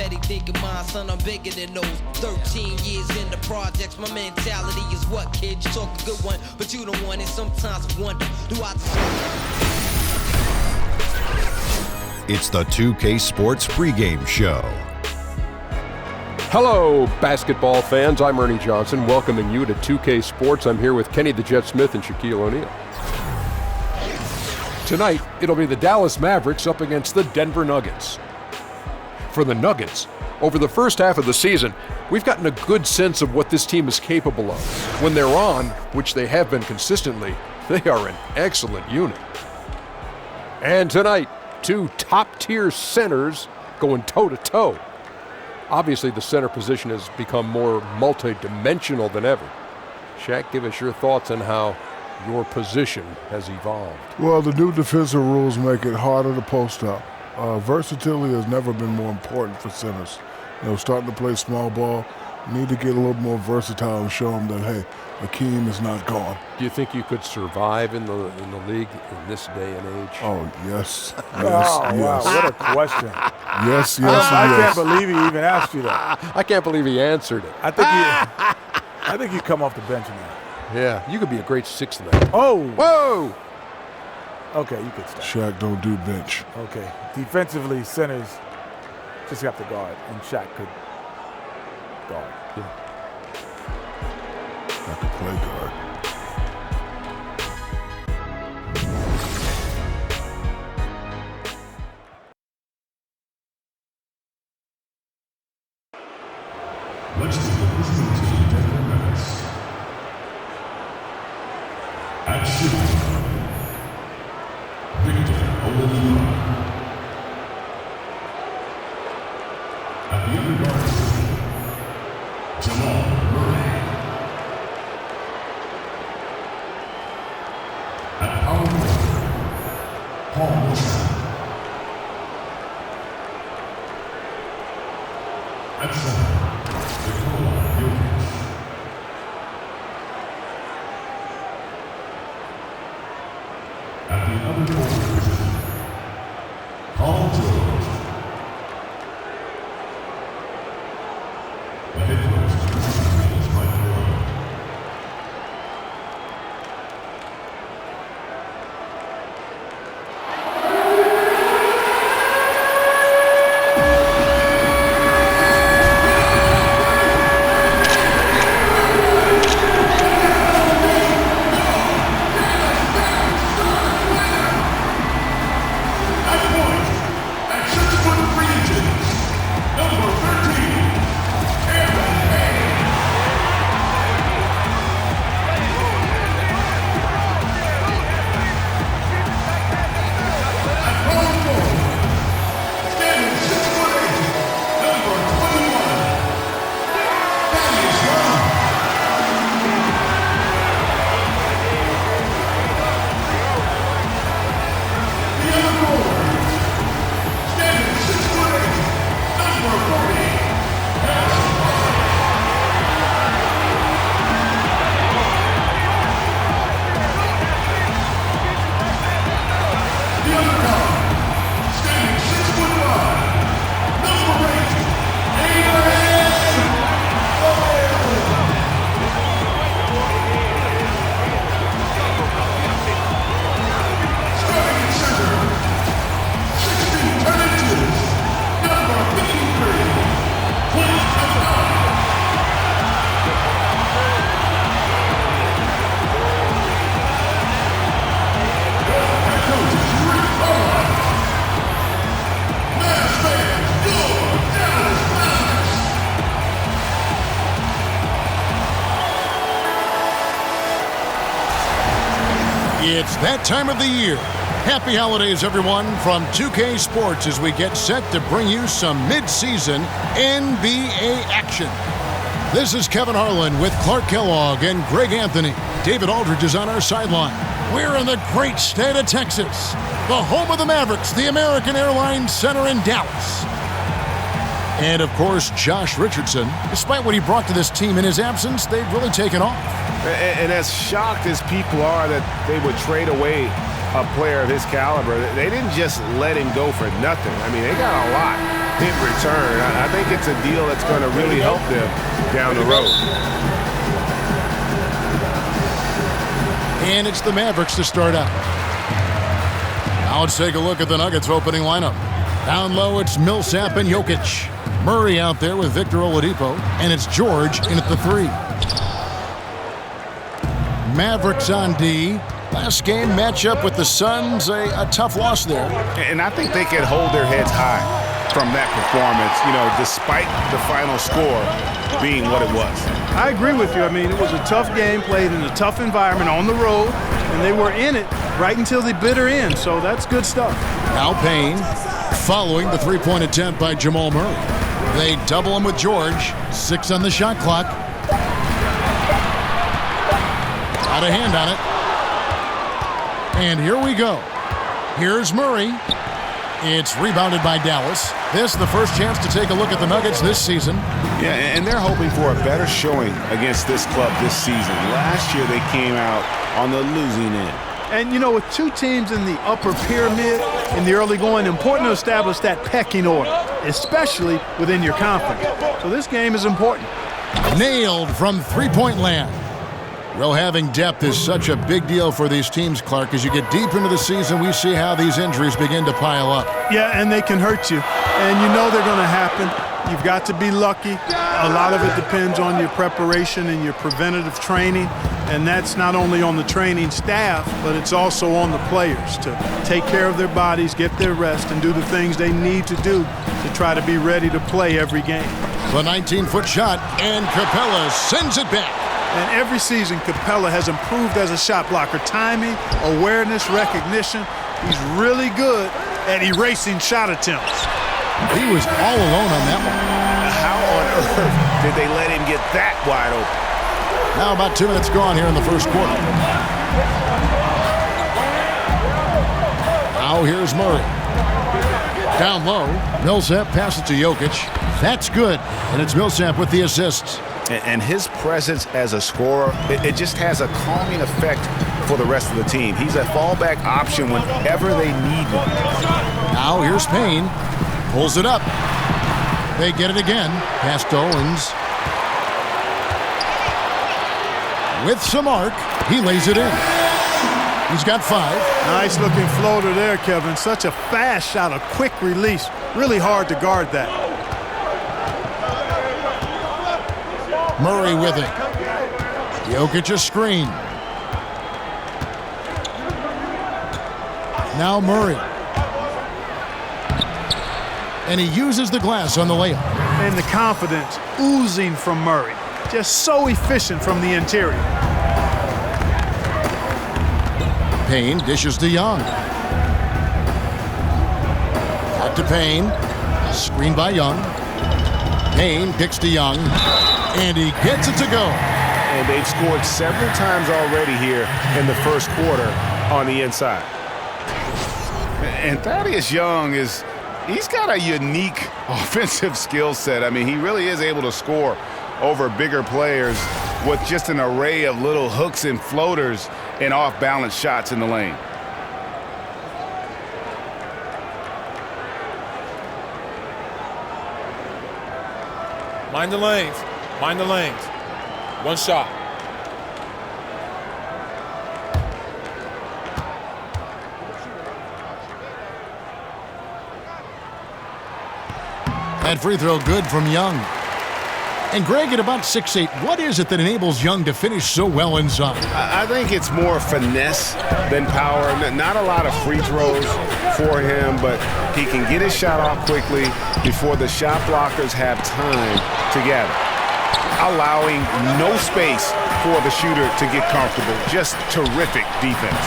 petty thinking mine, son, I'm bigger than those. 13 years in the projects, my mentality is what, kid? You talk a good one, but you don't want it. Sometimes I wonder, do I... It's the 2K Sports pregame show. Hello, basketball fans. I'm Ernie Johnson, welcoming you to 2K Sports. I'm here with Kenny the Jet Smith and Shaquille O'Neal. Tonight, it'll be the Dallas Mavericks up against the Denver Nuggets. For the Nuggets, over the first half of the season, we've gotten a good sense of what this team is capable of. When they're on, which they have been consistently, they are an excellent unit. And tonight, two top-tier centers going toe-to-toe. Obviously, the center position has become more multi-dimensional than ever. Shaq, give us your thoughts on how your position has evolved. Well, the new defensive rules make it harder to post up. Versatility has never been more important for centers. Starting to play small ball, need to get a little more versatile and show them that, hey, Akeem is not gone. Do you think you could survive in the league in this day and age? Oh, yes. Yes, yes. Yes. What a question. Yes, I can't believe he even asked you that. I can't believe he answered it. I think you come off the bench now. Yeah, you could be a great sixth man. Oh! Whoa! Okay, you could stop. Shaq don't do bench. Okay. Defensively, centers just have to guard, and Shaq could guard. Yeah. I could play guard. Let's do the listening to the Denver Nuggets. At shooting guard, Victor Oladipo. At the other guard position, Jamal Murray. At power forward, Paul Wilson. At center, at the other forward position, Paul George. The head coach is Mike Malone. It's that time of the year. Happy holidays, everyone, from 2K Sports as we get set to bring you some mid-season NBA action. This is Kevin Harlan with Clark Kellogg and Greg Anthony. David Aldridge is on our sideline. We're in the great state of Texas, the home of the Mavericks, the American Airlines Center in Dallas. And, of course, Josh Richardson. Despite what he brought to this team in his absence, they've really taken off. And as shocked as people are that they would trade away a player of his caliber, they didn't just let him go for nothing. I mean, they got a lot hit return. I think it's a deal that's going to really help them down the road. And it's the Mavericks to start up. Now let's take a look at the Nuggets opening lineup. Down low, it's Millsap and Jokic. Murray out there with Victor Oladipo, and it's George in at the 3. Mavericks on D. Last game matchup with the Suns, a tough loss there. And I think they can hold their heads high from that performance, despite the final score being what it was. I agree with you. I mean, it was a tough game played in a tough environment on the road, and they were in it right until the bitter end, so that's good stuff. Now Payne following the three-point attempt by Jamal Murray. They double him with George. 6 on the shot clock. Got a hand on it. And here we go. Here's Murray. It's rebounded by Dallas. This the first chance to take a look at the Nuggets this season. Yeah, and they're hoping for a better showing against this club this season. Last year they came out on the losing end. And, with two teams in the upper pyramid in the early going, important to establish that pecking order, especially within your conference. So this game is important. Nailed from three-point land. Well, having depth is such a big deal for these teams, Clark. As you get deep into the season, we see how these injuries begin to pile up. Yeah, and they can hurt you. And they're going to happen. You've got to be lucky. A lot of it depends on your preparation and your preventative training. And that's not only on the training staff, but it's also on the players to take care of their bodies, get their rest, and do the things they need to do to try to be ready to play every game. The 19-foot shot, and Capella sends it back. And every season, Capella has improved as a shot blocker. Timing, awareness, recognition. He's really good at erasing shot attempts. He was all alone on that one. How on earth did they let him get that wide open? Now about 2 minutes gone here in the first quarter. Now here's Murray. Down low, Millsap passes to Jokic. That's good, and it's Millsap with the assist. And his presence as a scorer, it just has a calming effect for the rest of the team. He's a fallback option whenever they need one. Now here's Payne. Pulls it up. They get it again. Pass to Owens. With some arc, he lays it in. He's got 5. Nice looking floater there, Kevin. Such a fast shot, a quick release. Really hard to guard that. Murray with it. Jokic a screen. Now Murray. And he uses the glass on the layup. And the confidence oozing from Murray. Just so efficient from the interior. Payne dishes to Young. Out to Payne. Screen by Young. Payne kicks to Young. And he gets it to go. And they've scored several times already here in the first quarter on the inside. And Thaddeus Young he's got a unique offensive skill set. I mean, he really is able to score over bigger players with just an array of little hooks and floaters and off-balance shots in the lane. Mind the lanes. Mind the lanes. One shot. That free throw good from Young. And Greg, at about 6'8", what is it that enables Young to finish so well inside? I think it's more finesse than power. Not a lot of free throws for him, but he can get his shot off quickly before the shot blockers have time to gather. Allowing no space for the shooter to get comfortable. Just terrific defense.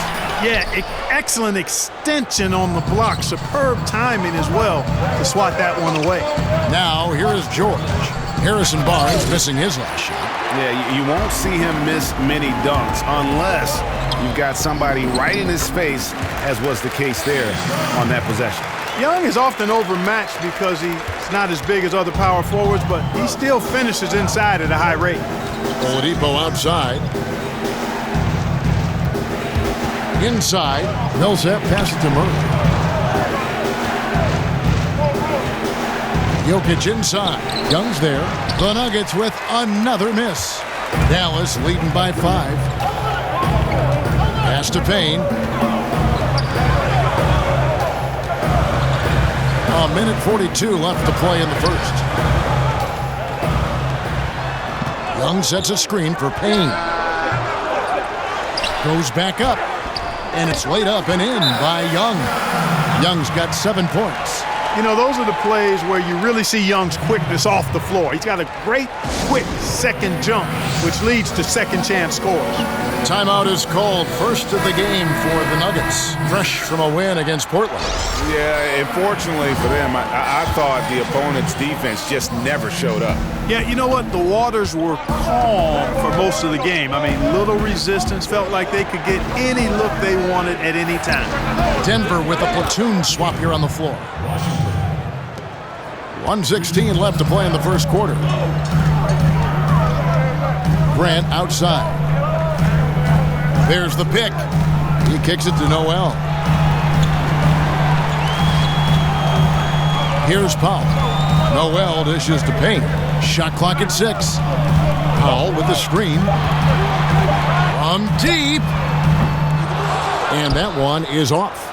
Yeah, excellent extension on the block. Superb timing as well to swat that one away. Now, here is George. Harrison Barnes missing his last shot. Yeah, you won't see him miss many dunks unless you've got somebody right in his face, as was the case there on that possession. Young is often overmatched because he's not as big as other power forwards, but he still finishes inside at a high rate. Oladipo outside. Inside, Millsap passes to Murray. Jokic inside. Young's there. The Nuggets with another miss. Dallas leading by 5. Pass to Payne. A minute 42 left to play in the first. Young sets a screen for Payne. Goes back up. And it's laid up and in by Young. Young's got 7 points. You know, those are the plays where you really see Young's quickness off the floor. He's got a great, quick second jump, which leads to second chance scores. Timeout is called. First of the game for the Nuggets. Fresh from a win against Portland. Yeah, unfortunately for them, I thought the opponent's defense just never showed up. Yeah, you know what? The waters were calm for most of the game. I mean, little resistance. Felt like they could get any look they wanted at any time. Denver with a platoon swap here on the floor. 1:16 left to play in the first quarter. Grant outside. There's the pick. He kicks it to Noel. Here's Powell. Noel dishes to Payne. Shot clock at 6. Powell with the screen. From deep. And that one is off.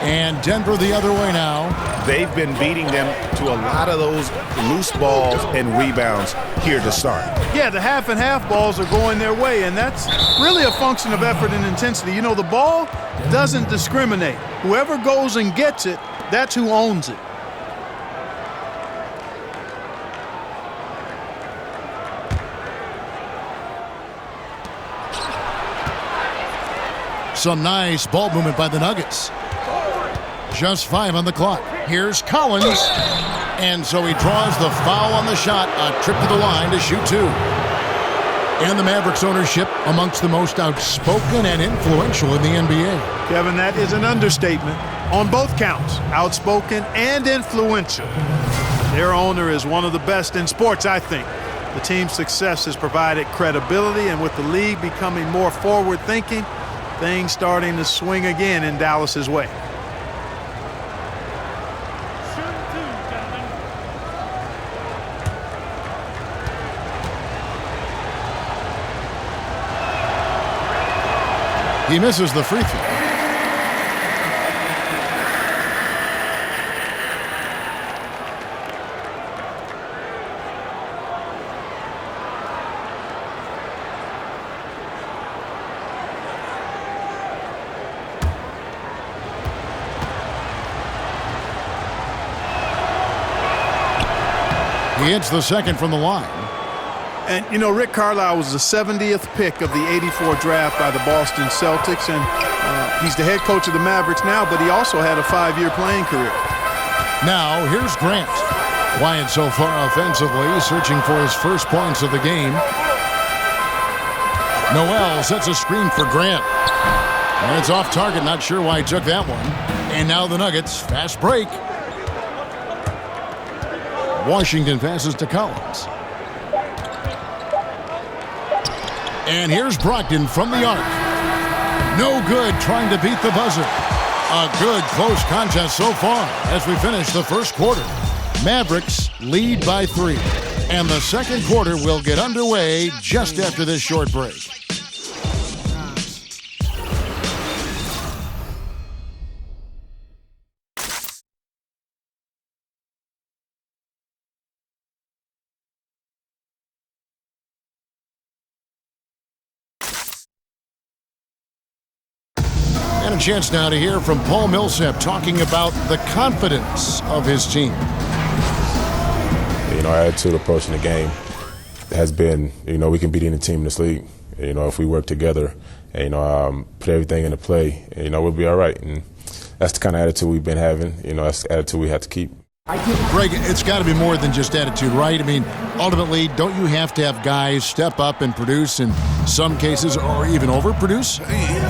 And Denver the other way now. They've been beating them to a lot of those loose balls and rebounds here to start. Yeah, the half and half balls are going their way, and that's really a function of effort and intensity. You know, the ball doesn't discriminate. Whoever goes and gets it, that's who owns it. Some nice ball movement by the Nuggets. Just 5 on the clock. Here's Collins. And so he draws the foul on the shot. A trip to the line to shoot 2. And the Mavericks ownership amongst the most outspoken and influential in the NBA. Kevin, that is an understatement on both counts. Outspoken and influential. Their owner is one of the best in sports, I think. The team's success has provided credibility, and with the league becoming more forward-thinking, things starting to swing again in Dallas's way. He misses the free throw. He hits the second from the line. And, you know, Rick Carlisle was the 70th pick of the '84 draft by the Boston Celtics, and he's the head coach of the Mavericks now, but he also had a 5-year playing career. Now, here's Grant. Quiet so far offensively, searching for his first points of the game. Noel sets a screen for Grant. And it's off target, not sure why he took that one. And now the Nuggets, fast break. Washington passes to Collins. And here's Brogdon from the arc. No good trying to beat the buzzer. A good close contest so far as we finish the first quarter. Mavericks lead by 3. And the second quarter will get underway just after this short break. And a chance now to hear from Paul Millsap talking about the confidence of his team. You know, our attitude approaching the game has been, you know, we can beat any team in this league. You know, if we work together and, you know, put everything into play, you know, we'll be all right. And that's the kind of attitude we've been having. You know, that's the attitude we have to keep. Greg, it's got to be more than just attitude, right? I mean, ultimately, don't you have to have guys step up and produce in some cases or even overproduce?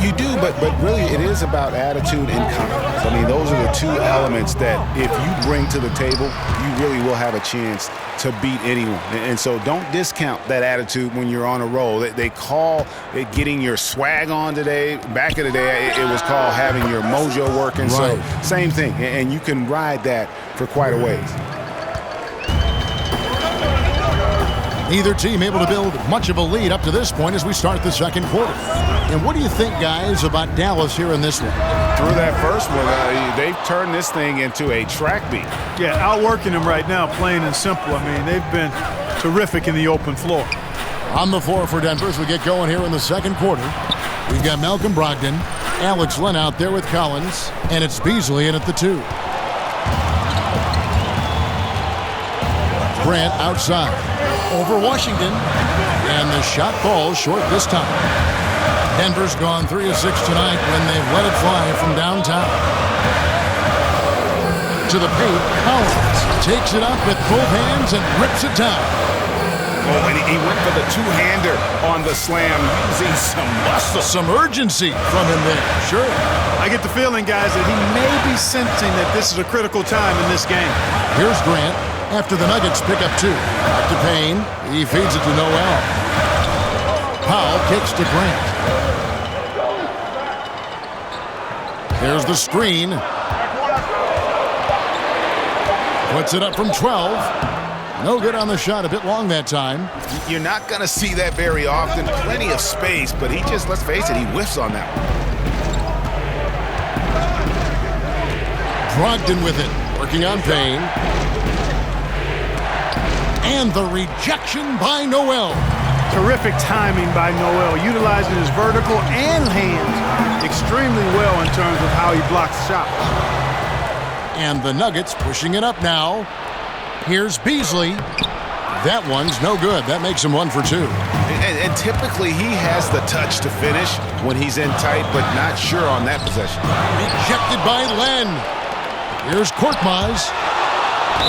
You do, but really it is about attitude and confidence. I mean, those are the two elements that if you bring to the table, you really will have a chance to beat anyone. And so don't discount that attitude when you're on a roll. They call it getting your swag on today. Back in the day, it was called having your mojo working. Right. So same thing, and you can ride that for quite a ways. Neither team able to build much of a lead up to this point as we start the second quarter. And what do you think, guys, about Dallas here in this one? Through that first one, they've turned this thing into a track meet. Yeah, outworking them right now, plain and simple. I mean, they've been terrific in the open floor. On the floor for Denver as we get going here in the second quarter. We've got Malcolm Brogdon, Alex Len out there with Collins, and it's Beasley in at the 2. Grant outside. Over Washington. And the shot falls short this time. Denver's gone 3 of 6 tonight when they've let it fly from downtown. To the paint, Collins takes it up with both hands and rips it down. Oh, and he went for the two-hander on the slam, using some muscle. Some urgency from him there, sure. I get the feeling, guys, that he may be sensing that this is a critical time in this game. Here's Grant after the Nuggets pick up 2. Up to Payne. He feeds it to Noel. Powell kicks to Grant. There's the screen. Puts it up from 12. No good on the shot, a bit long that time. You're not going to see that very often. Plenty of space, but he just, let's face it, he whiffs on that one. Brogdon with it, working on Payne. And the rejection by Noel. Terrific timing by Noel, utilizing his vertical and hands extremely well in terms of how he blocks shots. And the Nuggets pushing it up now. Here's Beasley. That one's no good. That makes him 1 for 2. And typically he has the touch to finish when he's in tight, but not sure on that possession. Rejected by Len. Here's Korkmaz.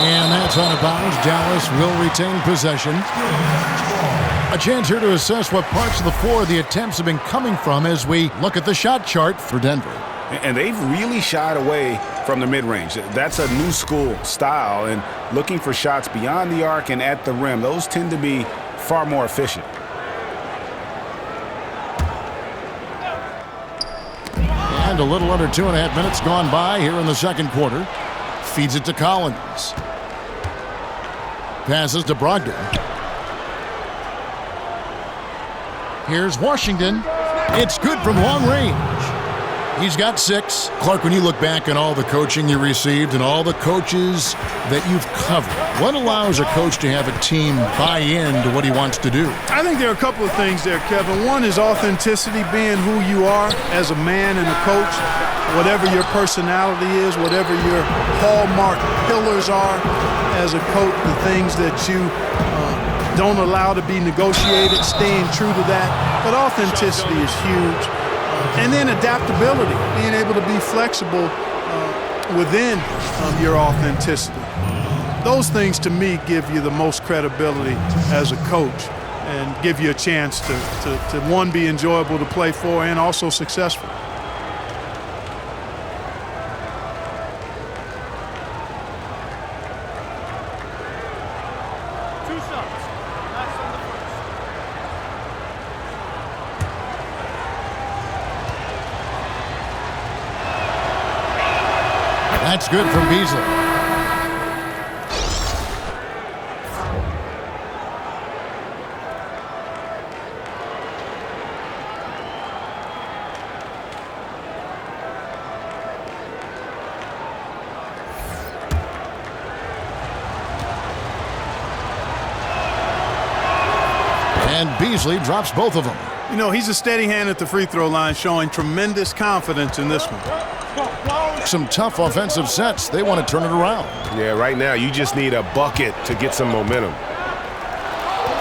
And that's out of bounds. Dallas will retain possession. A chance here to assess what parts of the floor the attempts have been coming from as we look at the shot chart for Denver. And they've really shied away from the mid-range. That's a new school style, and looking for shots beyond the arc and at the rim, those tend to be far more efficient. And a little under 2.5 minutes gone by here in the second quarter. Feeds it to Collins. Passes to Brogdon. Here's Washington. It's good from long range. He's got 6. Clark, when you look back on all the coaching you received and all the coaches that you've covered, what allows a coach to have a team buy into what he wants to do? I think there are a couple of things there, Kevin. One is authenticity, being who you are as a man and a coach. Whatever your personality is, whatever your hallmark pillars are as a coach, the things that you don't allow to be negotiated, staying true to that. But authenticity is huge. And then adaptability, being able to be flexible within your authenticity. Those things, to me, give you the most credibility as a coach and give you a chance to one, be enjoyable to play for and also successful. That's good from Beasley. And Beasley drops both of them. You know, he's a steady hand at the free throw line, showing tremendous confidence in this one. Some tough offensive sets. They want to turn it around. Yeah, right now you just need a bucket to get some momentum.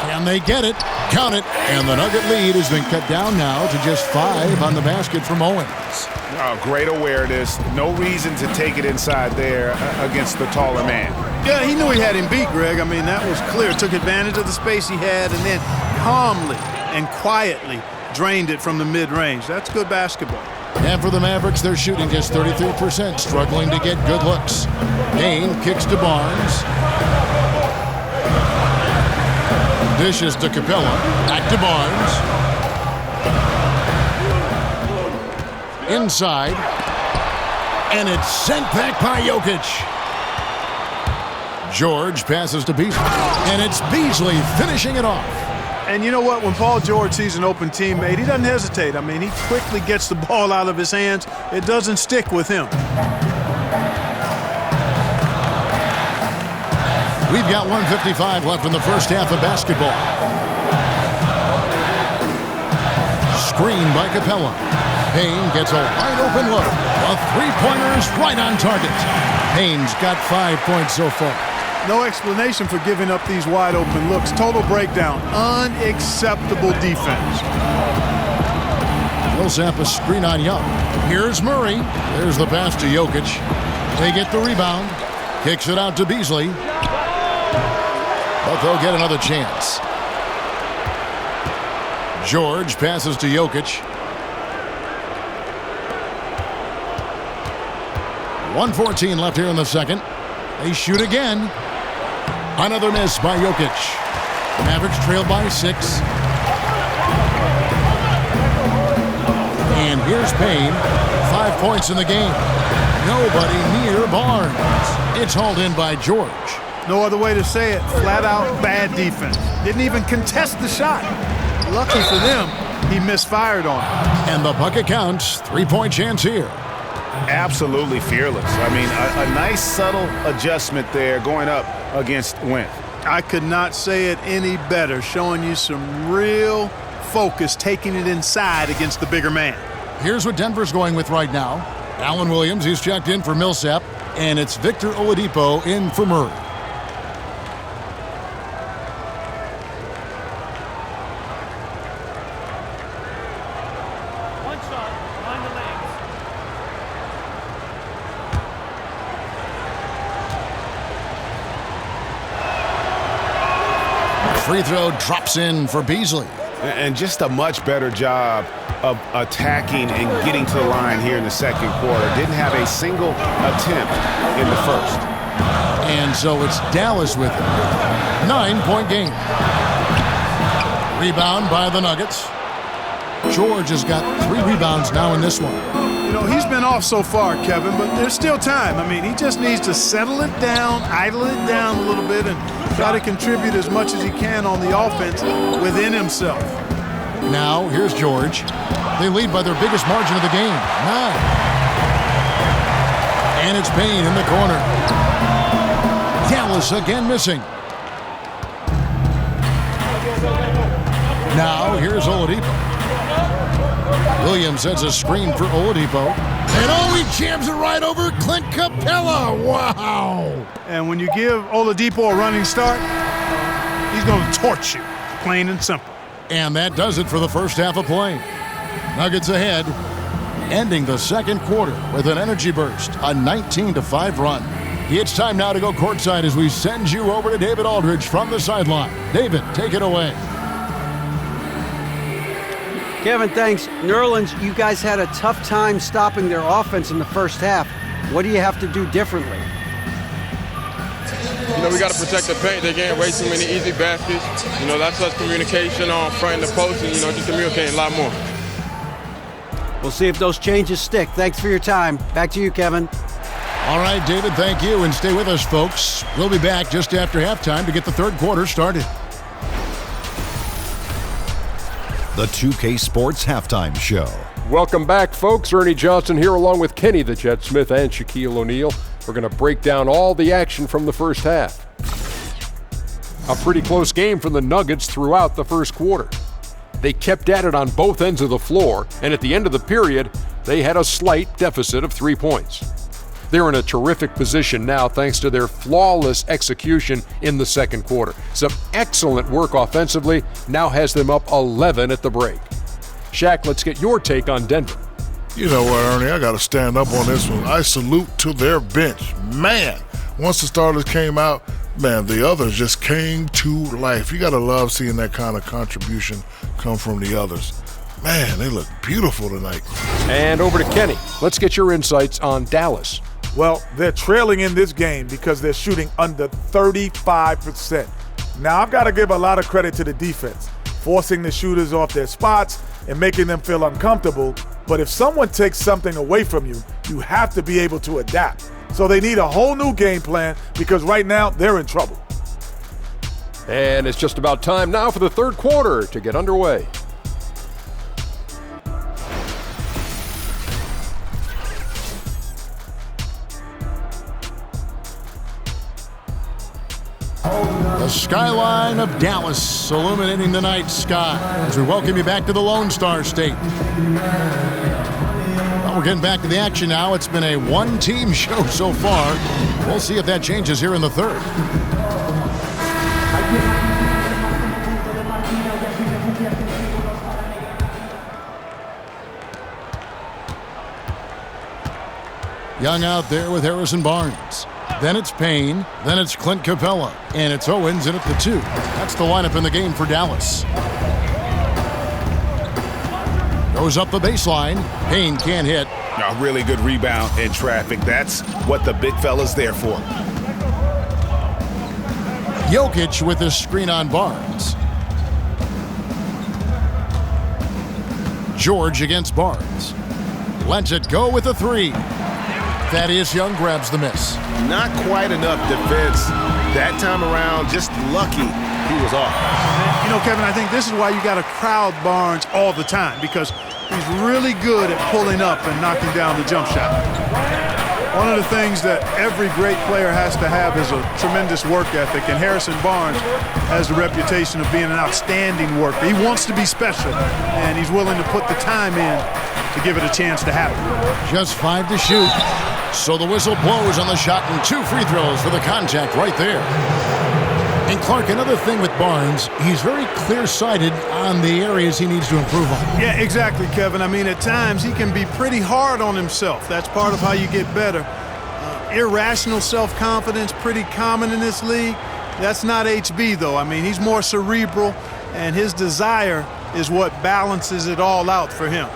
Can they get it? Count it. And the Nugget lead has been cut down now to just 5 on the basket from Owens. Oh, great awareness. No reason to take it inside there against the taller man. Yeah, he knew he had him beat, Greg. I mean, that was clear. Took advantage of the space he had and then calmly and quietly drained it from the mid-range. That's good basketball. And for the Mavericks, they're shooting just 33%, struggling to get good looks. Kane kicks to Barnes. Dishes to Capella. Back to Barnes. Inside. And it's sent back by Jokic. George passes to Beasley, and it's Beasley finishing it off. And you know what? When Paul George sees an open teammate, he doesn't hesitate. I mean, he quickly gets the ball out of his hands. It doesn't stick with him. We've got 1:55 left in the first half of basketball. Screen by Capella. Payne gets a wide open look. A three-pointer is right on target. Payne's got 5 points so far. No explanation for giving up these wide open looks. Total breakdown. Unacceptable defense. Millsap a screen on Young. Here's Murray. There's the pass to Jokic. They get the rebound. Kicks it out to Beasley. But they'll get another chance. George passes to Jokic. 1:14 left here in the second. They shoot again. Another miss by Jokic. The Mavericks trail by 6. And here's Payne. 5 points in the game. Nobody near Barnes. It's hauled in by George. No other way to say it. Flat out bad defense. Didn't even contest the shot. Lucky for them, he misfired on it. And the bucket counts. 3-point chance here. Absolutely fearless. I mean, a nice subtle adjustment there going up against Wentz. I could not say it any better, showing you some real focus, taking it inside against the bigger man. Here's what Denver's going with right now. Allen Williams, he's checked in for Millsap, and it's Victor Oladipo in for Murray. Free throw drops in for Beasley. And just a much better job of attacking and getting to the line here in the second quarter. Didn't have a single attempt in the first. And so it's Dallas with it. 9-point game. Rebound by the Nuggets. George has got 3 rebounds now in this one. You know, he's been off so far, Kevin, but there's still time. I mean, he just needs to settle it down, idle it down a little bit, and try to contribute as much as he can on the offense within himself. Now, here's George. They lead by their biggest margin of the game, 9. And it's Payne in the corner. Dallas again missing. Now, here's Oladipo. Williams sends a screen for Oladipo. And he jams it right over Clint Capella. Wow. And when you give Oladipo a running start, he's going to torch you, plain and simple. And that does it for the first half of play. Nuggets ahead, ending the second quarter with an energy burst, a 19-5 run. It's time now to go courtside as we send you over to David Aldridge from the sideline. David, take it away. Kevin, thanks. New Orleans, you guys had a tough time stopping their offense in the first half. What do you have to do differently? You know, we got to protect the paint. They getting way too many easy baskets. You know, that's us communication on front of the post and, you know, just communicating a lot more. We'll see if those changes stick. Thanks for your time. Back to you, Kevin. All right, David, thank you. And stay with us, folks. We'll be back just after halftime to get the third quarter started. The 2K Sports Halftime Show. Welcome back, folks. Ernie Johnson here along with Kenny the Jet Smith and Shaquille O'Neal. We're going to break down all the action from the first half. A pretty close game for the Nuggets throughout the first quarter. They kept at it on both ends of the floor, and at the end of the period, they had a slight deficit of 3 points. They're in a terrific position now thanks to their flawless execution in the second quarter. Some excellent work offensively now has them up 11 at the break. Shaq, let's get your take on Denver. You know what, Ernie? I got to stand up on this one. I salute to their bench. Man, once the starters came out, man, the others just came to life. You got to love seeing that kind of contribution come from the others. Man, they look beautiful tonight. And over to Kenny. Let's get your insights on Dallas. Well, they're trailing in this game because they're shooting under 35%. Now, I've got to give a lot of credit to the defense, forcing the shooters off their spots and making them feel uncomfortable. But if someone takes something away from you, you have to be able to adapt. So they need a whole new game plan because right now they're in trouble. And it's just about time now for the third quarter to get underway. The skyline of Dallas illuminating the night sky as we welcome you back to the Lone Star State. Well, we're getting back to the action now. It's been a one-team show so far. We'll see if that changes here in the third. Young out there with Harrison Barnes. Then it's Payne. Then it's Clint Capella. And it's Owens in at the 2. That's the lineup in the game for Dallas. Goes up the baseline. Payne can't hit. A really good rebound in traffic. That's what the big fella's there for. Jokic with a screen on Barnes. George against Barnes. Lets it go with a 3. Thaddeus Young grabs the miss. Not quite enough defense that time around. Just lucky he was off. You know, Kevin, I think this is why you got to crowd Barnes all the time, because he's really good at pulling up and knocking down the jump shot. One of the things that every great player has to have is a tremendous work ethic, and Harrison Barnes has the reputation of being an outstanding worker. He wants to be special, and he's willing to put the time in to give it a chance to happen. Just 5 to shoot. So the whistle blows on the shot and 2 free throws for the contact right there. And Clark, another thing with Barnes, he's very clear-sighted on the areas he needs to improve on. Yeah, exactly, Kevin. I mean, at times he can be pretty hard on himself. That's part of how you get better. Irrational self-confidence, pretty common in this league. That's not HB, though. I mean, he's more cerebral, and his desire is what balances it all out for him.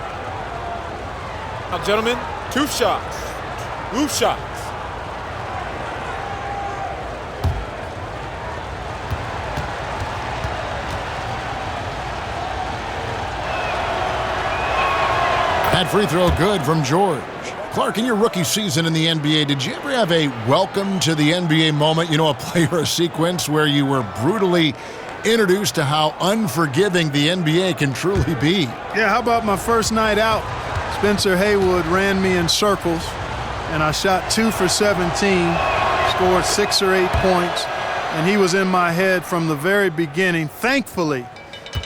Now, gentlemen, 2 shots. Roof shots. That free throw good from George. Clark, in your rookie season in the NBA, did you ever have a welcome to the NBA moment? You know, a play or a sequence where you were brutally introduced to how unforgiving the NBA can truly be? Yeah, how about my first night out? Spencer Haywood ran me in circles, and I shot 2 for 17, scored 6 or 8 points, and he was in my head from the very beginning. Thankfully,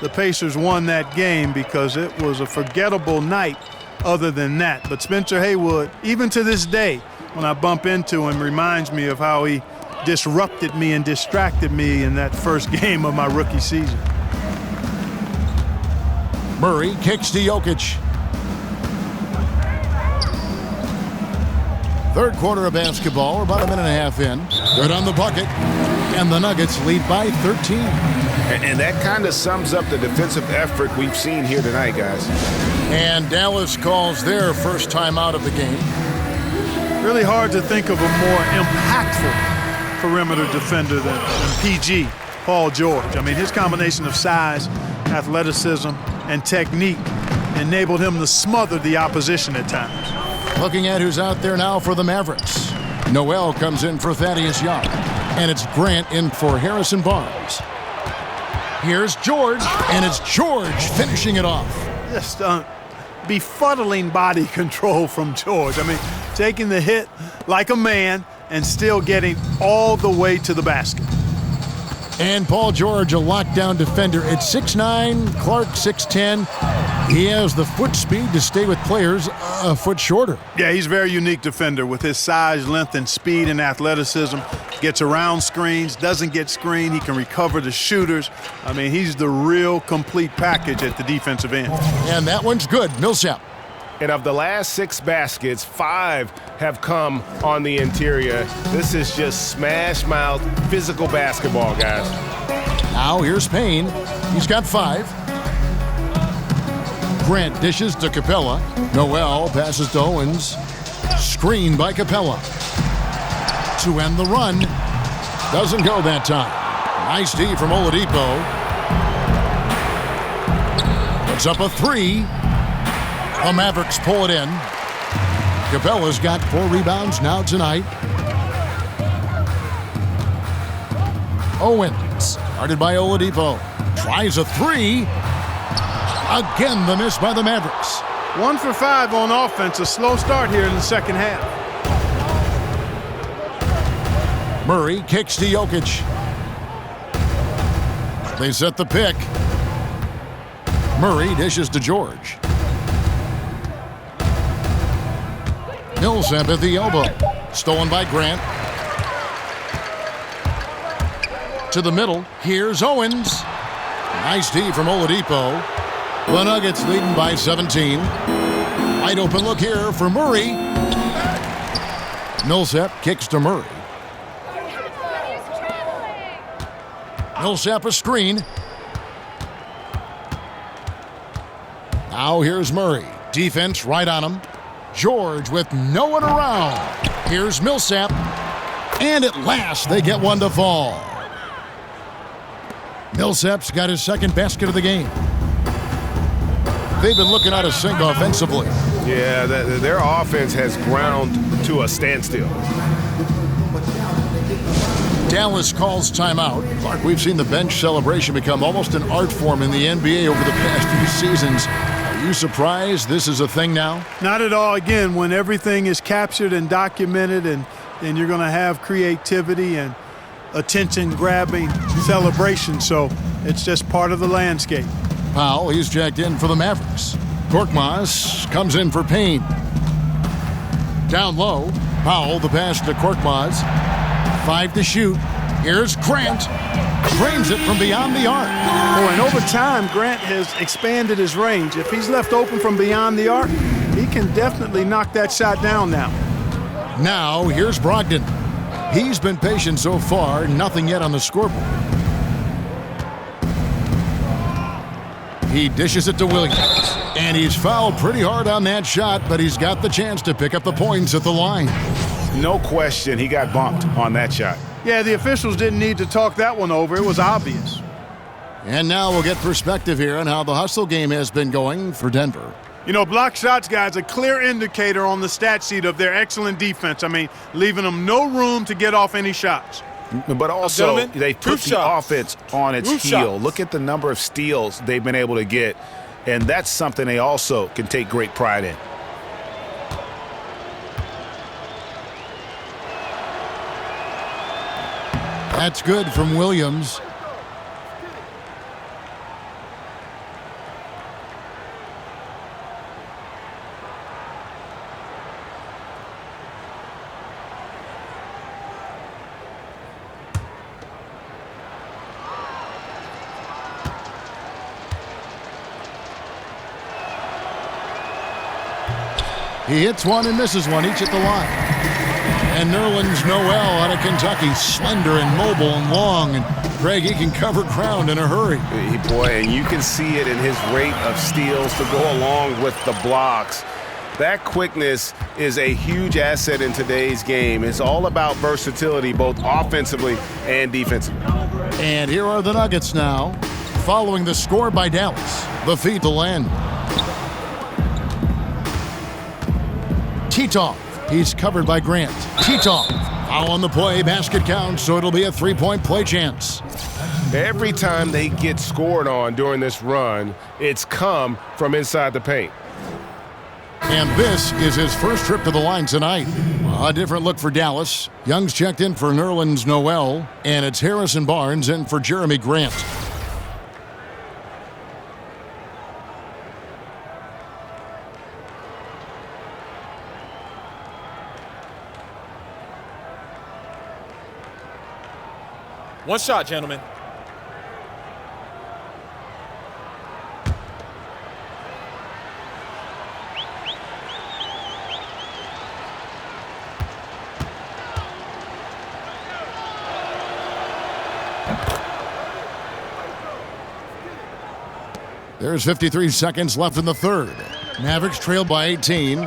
the Pacers won that game because it was a forgettable night other than that. But Spencer Haywood, even to this day, when I bump into him, reminds me of how he disrupted me and distracted me in that first game of my rookie season. Murray kicks to Jokic. Third quarter of basketball, we're about a minute and a half in. Good on the bucket, and the Nuggets lead by 13. And that kind of sums up the defensive effort we've seen here tonight, guys. And Dallas calls their first time out of the game. Really hard to think of a more impactful perimeter defender than PG, Paul George. I mean, his combination of size, athleticism, and technique enabled him to smother the opposition at times. Looking at who's out there now for the Mavericks. Noel comes in for Thaddeus Young. And it's Grant in for Harrison Barnes. Here's George, and it's George finishing it off. Just befuddling body control from George. I mean, taking the hit like a man and still getting all the way to the basket. And Paul George, a lockdown defender at 6'9", Clark 6'10". He has the foot speed to stay with players a foot shorter. Yeah, he's a very unique defender with his size, length, and speed and athleticism. Gets around screens, doesn't get screened. He can recover the shooters. I mean, he's the real complete package at the defensive end. And that one's good. Millsap. And of the last 6 baskets, 5 have come on the interior. This is just smash mouth physical basketball, guys. Now here's Payne. He's got 5. Grant dishes to Capella. Noel passes to Owens. Screen by Capella. To end the run. Doesn't go that time. Nice D from Oladipo. Puts up a 3. The Mavericks pull it in. Capella's got 4 rebounds now tonight. Owens, guarded by Oladipo. Tries a 3. Again, the miss by the Mavericks. 1 for 5 on offense. A slow start here in the second half. Murray kicks to Jokic. They set the pick. Murray dishes to George. Millsap at the elbow. Stolen by Grant. To the middle. Here's Owens. Nice D from Oladipo. The Nuggets leading by 17. Wide open look here for Murray. Millsap kicks to Murray. Millsap a screen. Now here's Murray. Defense right on him. George with no one around. Here's Millsap. And at last they get one to fall. Millsap's got his second basket of the game. They've been looking out of sync offensively. Yeah, their offense has ground to a standstill. Dallas calls timeout. Clark, we've seen the bench celebration become almost an art form in the NBA over the past few seasons. Are you surprised this is a thing now? Not at all. Again, when everything is captured and documented, and you're going to have creativity and attention-grabbing celebration, so it's just part of the landscape. Powell, he's checked in for the Mavericks. Korkmaz comes in for Payne. Down low, Powell, the pass to Korkmaz. 5 to shoot. Here's Grant. Drains it from beyond the arc. Oh, and over time, Grant has expanded his range. If he's left open from beyond the arc, he can definitely knock that shot down now. Now, here's Brogdon. He's been patient so far, nothing yet on the scoreboard. He dishes it to Williams. And he's fouled pretty hard on that shot, but he's got the chance to pick up the points at the line. No question he got bumped on that shot. Yeah, the officials didn't need to talk that one over. It was obvious. And now we'll get perspective here on how the hustle game has been going for Denver. You know, block shots, guys, a clear indicator on the stat sheet of their excellent defense. I mean, leaving them no room to get off any shots. But also, they put the offense on its heel. Look at the number of steals they've been able to get, and that's something they also can take great pride in. That's good from Williams. He hits one and misses one, each at the line. And Nerlens Noel out of Kentucky, slender and mobile and long. And Greg, he can cover ground in a hurry. Boy, and you can see it in his rate of steals to go along with the blocks. That quickness is a huge asset in today's game. It's all about versatility, both offensively and defensively. And here are the Nuggets now, following the score by Dallas. The feed to Len. Titov, he's covered by Grant. Titov, foul on the play, basket counts, so it'll be a three-point play chance. Every time they get scored on during this run, it's come from inside the paint. And this is his first trip to the line tonight. A different look for Dallas. Young's checked in for Nerlens Noel, and it's Harrison Barnes in for Jeremy Grant. One shot, gentlemen. There's 53 seconds left in the third. Mavericks trail by 18.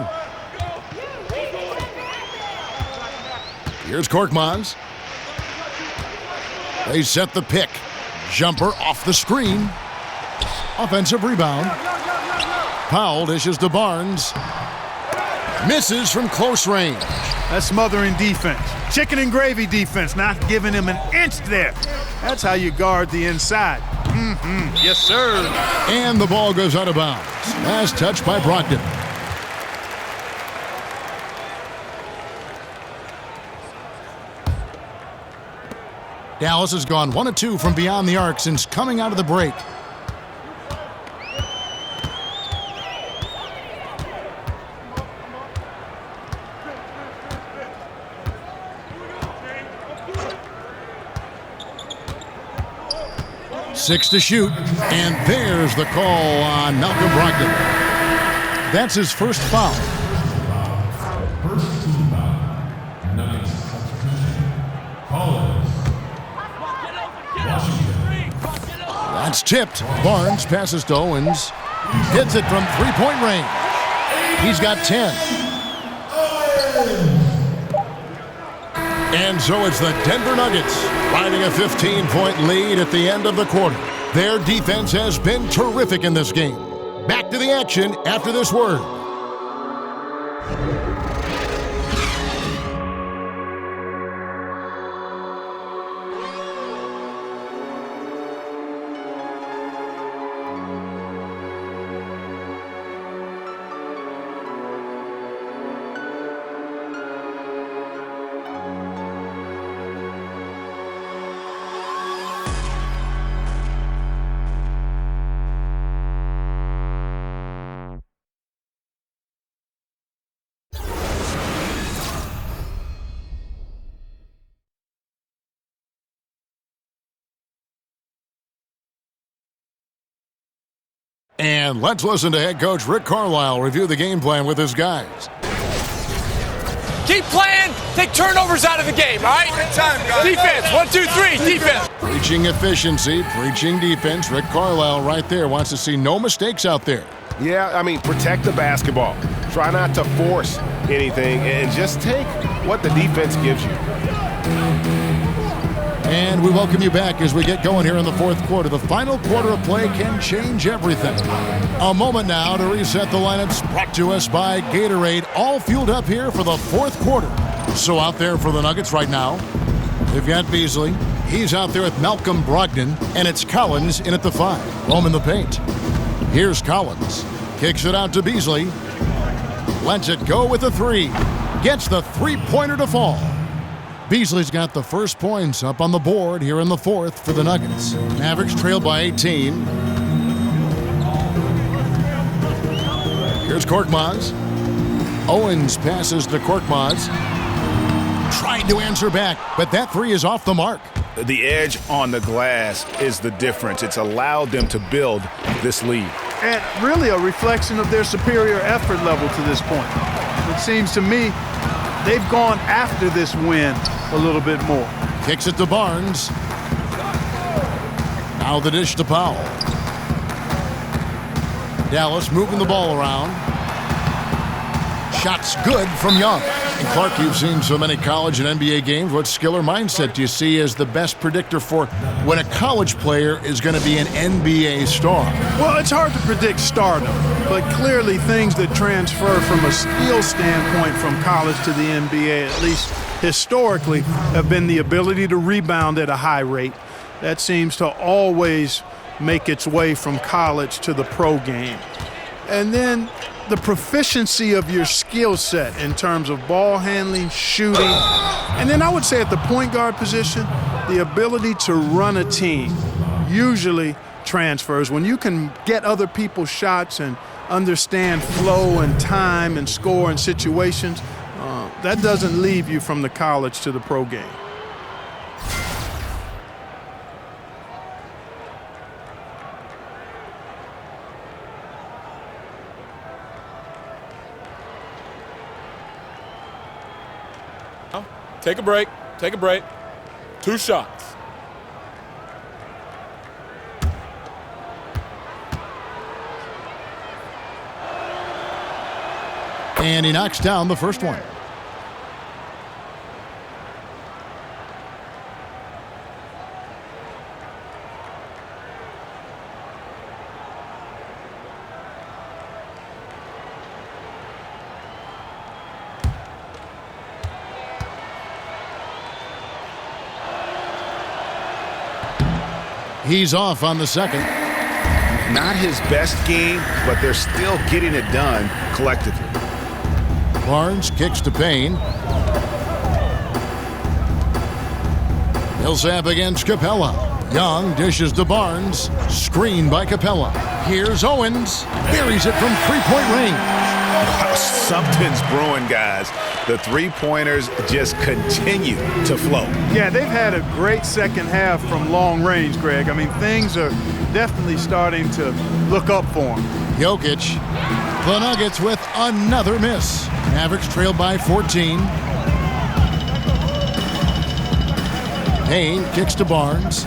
Here's Korkmaz. They set the pick. Jumper off the screen. Offensive rebound. Powell dishes to Barnes. Misses from close range. That's smothering defense. Chicken and gravy defense, not giving him an inch there. That's how you guard the inside. Yes, sir. And the ball goes out of bounds. Last touch by Brogdon. Dallas has gone 1 of 2 from beyond the arc since coming out of the break. Six to shoot, and there's the call on Malcolm Brogdon. That's his first foul. First team foul. Nuggets substitution. Collins. Washington. That's tipped. Barnes passes to Owens. Hits it from three-point range. He's got 10. And so it's the Denver Nuggets riding a 15-point lead at the end of the quarter. Their defense has been terrific in this game. Back to the action after this word. And let's listen to head coach Rick Carlisle review the game plan with his guys. Keep playing. Take turnovers out of the game, all right? Time, guys. Defense. 1, 2, 3. Defense. Preaching efficiency, preaching defense. Rick Carlisle right there wants to see no mistakes out there. Yeah, I mean, protect the basketball. Try not to force anything and just take what the defense gives you. And we welcome you back as we get going here in the fourth quarter. The final quarter of play can change everything. A moment now to reset the lineups, brought to us by Gatorade, all fueled up here for the fourth quarter. So out there for the Nuggets right now, they've got Beasley. He's out there with Malcolm Brogdon, and it's Collins in at the 5. Home in the paint. Here's Collins. Kicks it out to Beasley. Lets it go with the 3. Gets the three-pointer to fall. Beasley's got the first points up on the board here in the fourth for the Nuggets. Mavericks trail by 18. Here's Korkmaz. Owens passes to Korkmaz. Tried to answer back, but that 3 is off the mark. The edge on the glass is the difference. It's allowed them to build this lead. And really a reflection of their superior effort level to this point. It seems to me they've gone after this win a little bit more. Kicks it to Barnes. Now the dish to Powell. Dallas moving the ball around. Shots good from Young. And Clark, you've seen so many college and NBA games. What skill or mindset do you see as the best predictor for when a college player is going to be an NBA star? Well, it's hard to predict stardom, but clearly things that transfer from a skill standpoint from college to the NBA, at least historically, have been the ability to rebound at a high rate. That seems to always make its way from college to the pro game. And then the proficiency of your skill set in terms of ball handling, shooting, and then I would say at the point guard position, the ability to run a team usually transfers. When you can get other people's shots and understand flow and time and score and situations, that doesn't leave you from the college to the pro game. Take a break. Take a break. 2 shots. And he knocks down the first one. He's off on the second. Not his best game, but they're still getting it done collectively. Barnes kicks to Payne. Millsap against Capella. Young dishes to Barnes. Screen by Capella. Here's Owens. Buries it from three-point range. Wow, something's brewing, guys. The three-pointers just continue to flow. Yeah, they've had a great second half from long range, Greg. I mean, things are definitely starting to look up for them. Jokic. The Nuggets with another miss. Mavericks trailed by 14. Payne kicks to Barnes.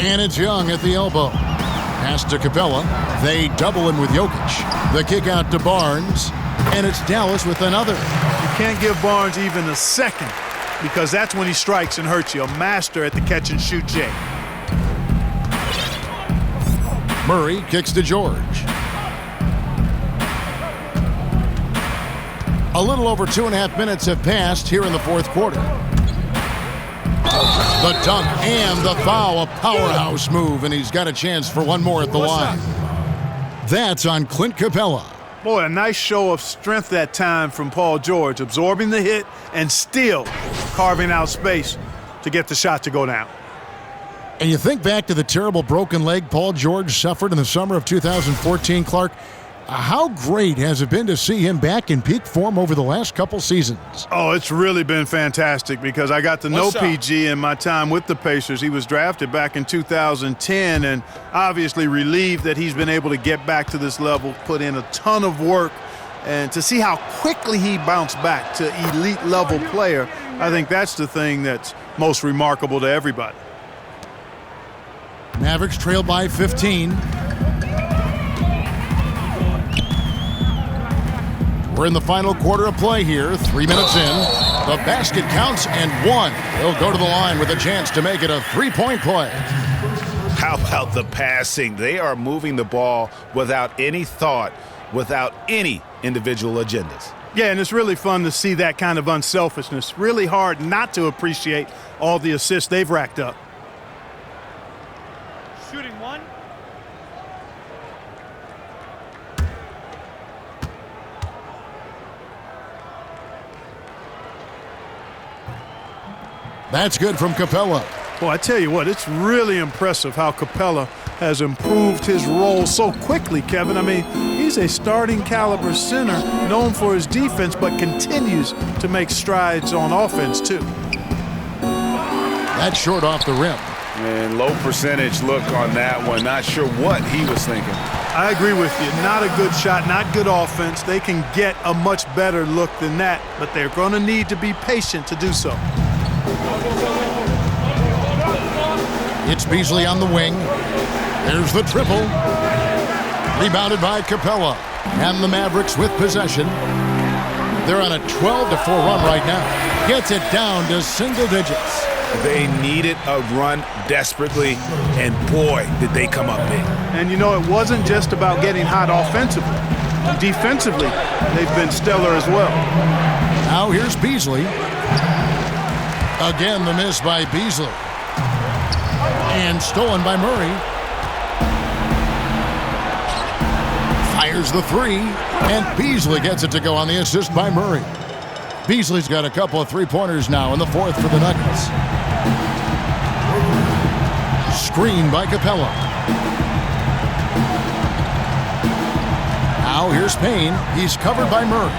And it's Young at the elbow. Pass to Capella. They double him with Jokic. The kick out to Barnes. And it's Dallas with another. You can't give Barnes even a second because that's when he strikes and hurts you. A master at the catch and shoot J. Murray kicks to George. A little over 2.5 minutes have passed here in the fourth quarter. The dunk and the foul, a powerhouse move, and he's got a chance for one more at the line. That's on Clint Capella. Boy, a nice show of strength that time from Paul George, absorbing the hit and still carving out space to get the shot to go down. And you think back to the terrible broken leg Paul George suffered in the summer of 2014, Clark. How great has it been to see him back in peak form over the last couple seasons? Oh, it's really been fantastic because I got to know PG in my time with the Pacers. He was drafted back in 2010 and obviously relieved that he's been able to get back to this level, put in a ton of work, and to see how quickly he bounced back to elite level player, I think that's the thing that's most remarkable to everybody. Mavericks trail by 15. We're in the final quarter of play here. 3 minutes in. The basket counts and one. He'll go to the line with a chance to make it a three-point play. How about the passing? They are moving the ball without any thought, without any individual agendas. Yeah, and it's really fun to see that kind of unselfishness. Really hard not to appreciate all the assists they've racked up. Shooting one. That's good from Capella. Well, I tell you what, it's really impressive how Capella has improved his role so quickly, Kevin. I mean, he's a starting caliber center known for his defense, but continues to make strides on offense, too. That's short off the rim. And low percentage look on that one. Not sure what he was thinking. I agree with you. Not a good shot, not good offense. They can get a much better look than that, but they're going to need to be patient to do so. It's Beasley on the wing. There's the triple. Rebounded by Capella. And the Mavericks with possession. They're on a 12-4 run right now. Gets it down to single digits. They needed a run desperately, and boy, did they come up big. And you know, it wasn't just about getting hot offensively. Defensively, they've been stellar as well. Now here's Beasley. Again, the miss by Beasley. And stolen by Murray. Fires the three, and Beasley gets it to go on the assist by Murray. Beasley's got a couple of three-pointers now in the fourth for the Nuggets. Screen by Capella. Now here's Payne. He's covered by Murray.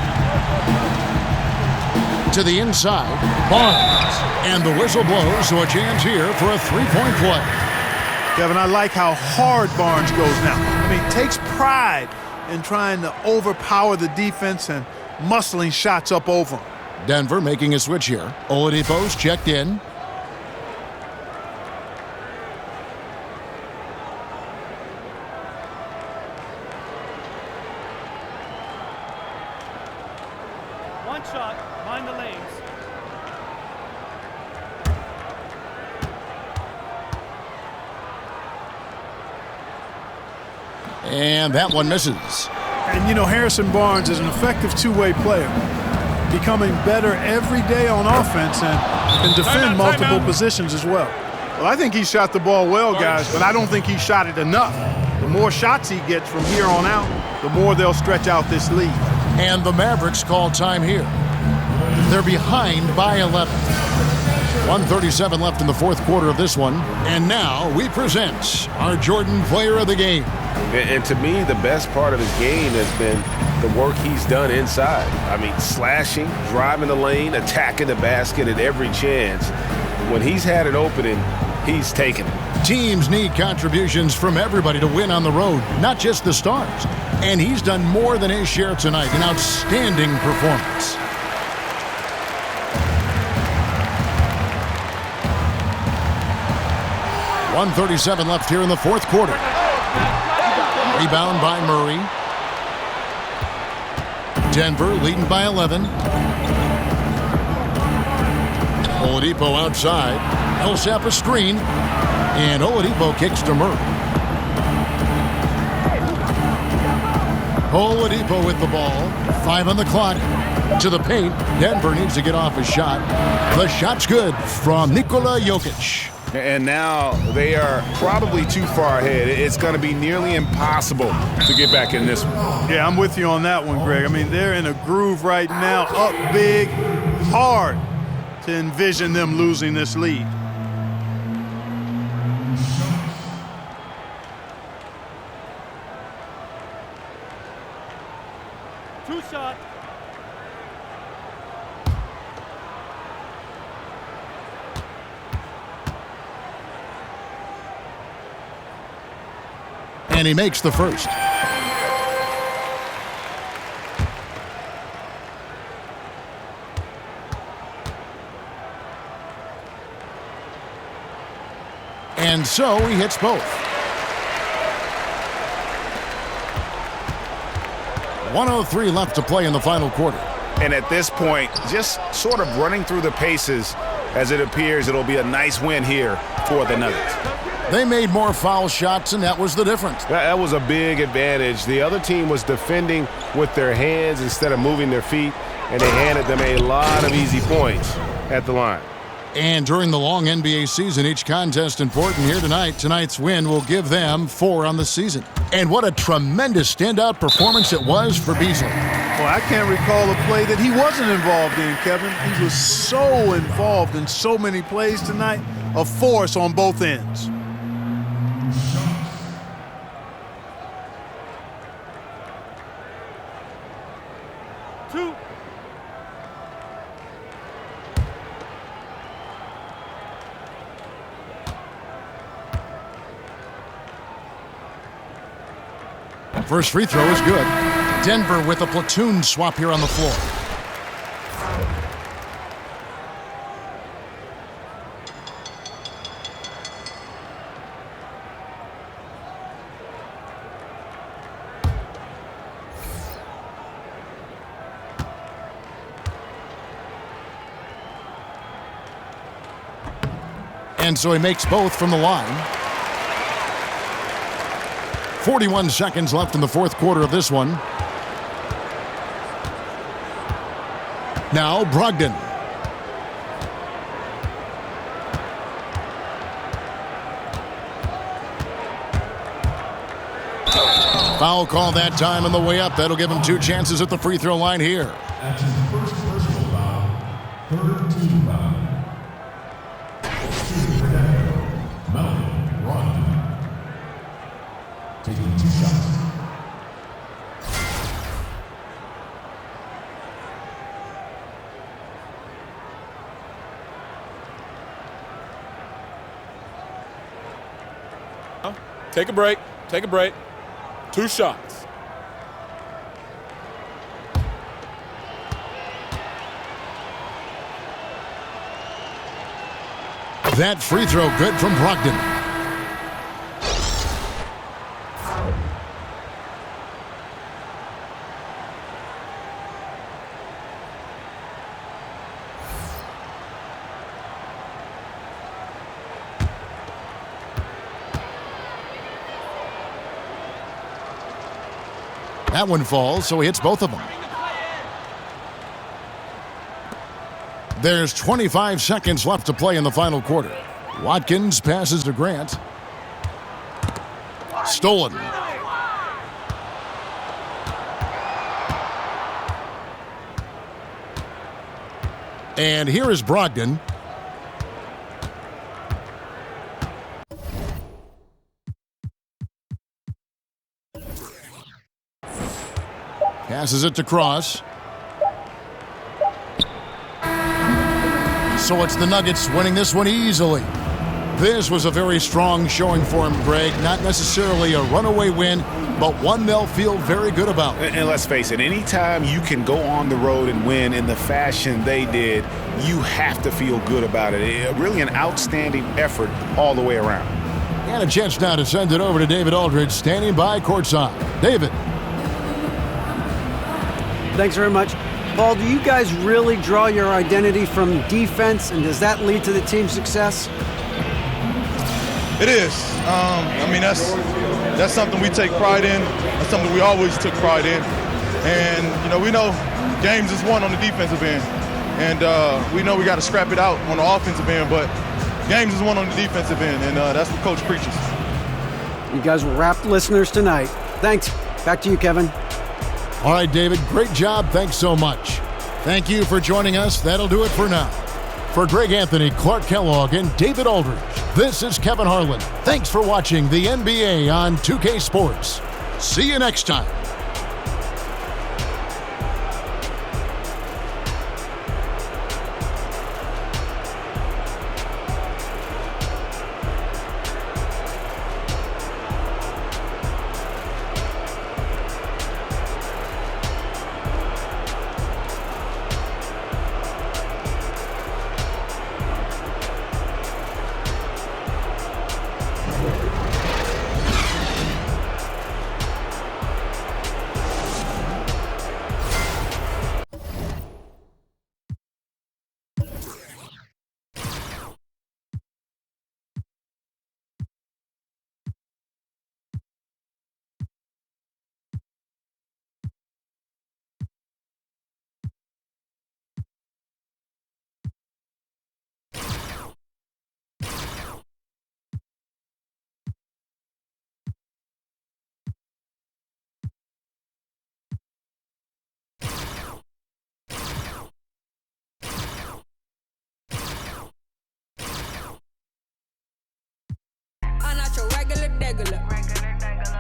To the inside, Barnes. And the whistle blows, so a chance here for a three-point play. Kevin, I like how hard Barnes goes now. I mean, takes pride in trying to overpower the defense and muscling shots up over him. Denver making a switch here. Oladipo's checked in. One shot, mind the lanes. And that one misses. And, you know, Harrison Barnes is an effective two-way player, becoming better every day on offense, and can defend multiple positions as well. Well, I think he shot the ball well, guys, but I don't think he shot it enough. The more shots he gets from here on out, the more they'll stretch out this lead. And the Mavericks call time here. They're behind by 11. 1:37 left in the fourth quarter of this one. And now we present our Jordan Player of the Game. And to me, the best part of his game has been the work he's done inside. I mean, slashing, driving the lane, attacking the basket at every chance. When he's had an opening, he's taken it. Teams need contributions from everybody to win on the road, not just the stars. And he's done more than his share tonight. An outstanding performance. .137 left here in the fourth quarter. Rebound by Murray. Denver leading by 11. Oladipo outside. Millsap a screen. And Oladipo kicks to Murray. Oladipo with the ball. 5 on the clock. To the paint. Denver needs to get off a shot. The shot's good from Nikola Jokic. And now they are probably too far ahead. It's going to be nearly impossible to get back in this one. Yeah, I'm with you on that one, Greg. I mean, they're in a groove right now, up big, hard to envision them losing this lead. Two shot. And he makes the first. And so he hits both. 1:03 left to play in the final quarter. And at this point, just sort of running through the paces as it appears it'll be a nice win here for the Nuggets. They made more foul shots, and that was the difference. That was a big advantage. The other team was defending with their hands instead of moving their feet, and they handed them a lot of easy points at the line. And during the long NBA season, each contest important here tonight. Tonight's win will give them 4 on the season. And what a tremendous standout performance it was for Beasley. Well, I can't recall a play that he wasn't involved in, Kevin. He was so involved in so many plays tonight, a force on both ends. Two. First free throw is good. Denver with a platoon swap here on the floor. And so he makes both from the line. 41 seconds left in the fourth quarter of this one. Now Brogdon. Foul call that time on the way up. That'll give him 2 chances at the free throw line here. That's his first personal foul. Third team foul. Malik Beasley. Taking 2 shots. Take a break. Take a break. 2 shots. That free throw good from Brogdon. That one falls, so he hits both of them. There's 25 seconds left to play in the final quarter. Watkins passes to Grant. Stolen. And here is Brogdon. Passes it to Cross. So it's the Nuggets winning this one easily. This was a very strong showing for him, Greg. Not necessarily a runaway win, but one they'll feel very good about. And let's face it, anytime you can go on the road and win in the fashion they did, you have to feel good about it. Really an outstanding effort all the way around. And a chance now to send it over to David Aldridge, standing by courtside. David. Thanks very much. Paul, do you guys really draw your identity from defense, and does that lead to the team's success? It is. I mean, that's something we take pride in. That's something we always took pride in. And, you know, we know games is won on the defensive end. And we know we got to scrap it out on the offensive end, but games is won on the defensive end, and that's what Coach preaches. You guys were rapt listeners tonight. Thanks. Back to you, Kevin. All right, David, great job. Thanks so much. Thank you for joining us. That'll do it for now. For Greg Anthony, Clark Kellogg, and David Aldridge, this is Kevin Harlan. Thanks for watching the NBA on 2K Sports. See you next time.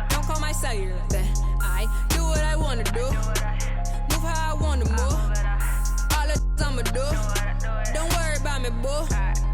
Don't call my cellular. I do what I wanna do. Move how I wanna move. All the I'ma do. Don't worry about me, boo.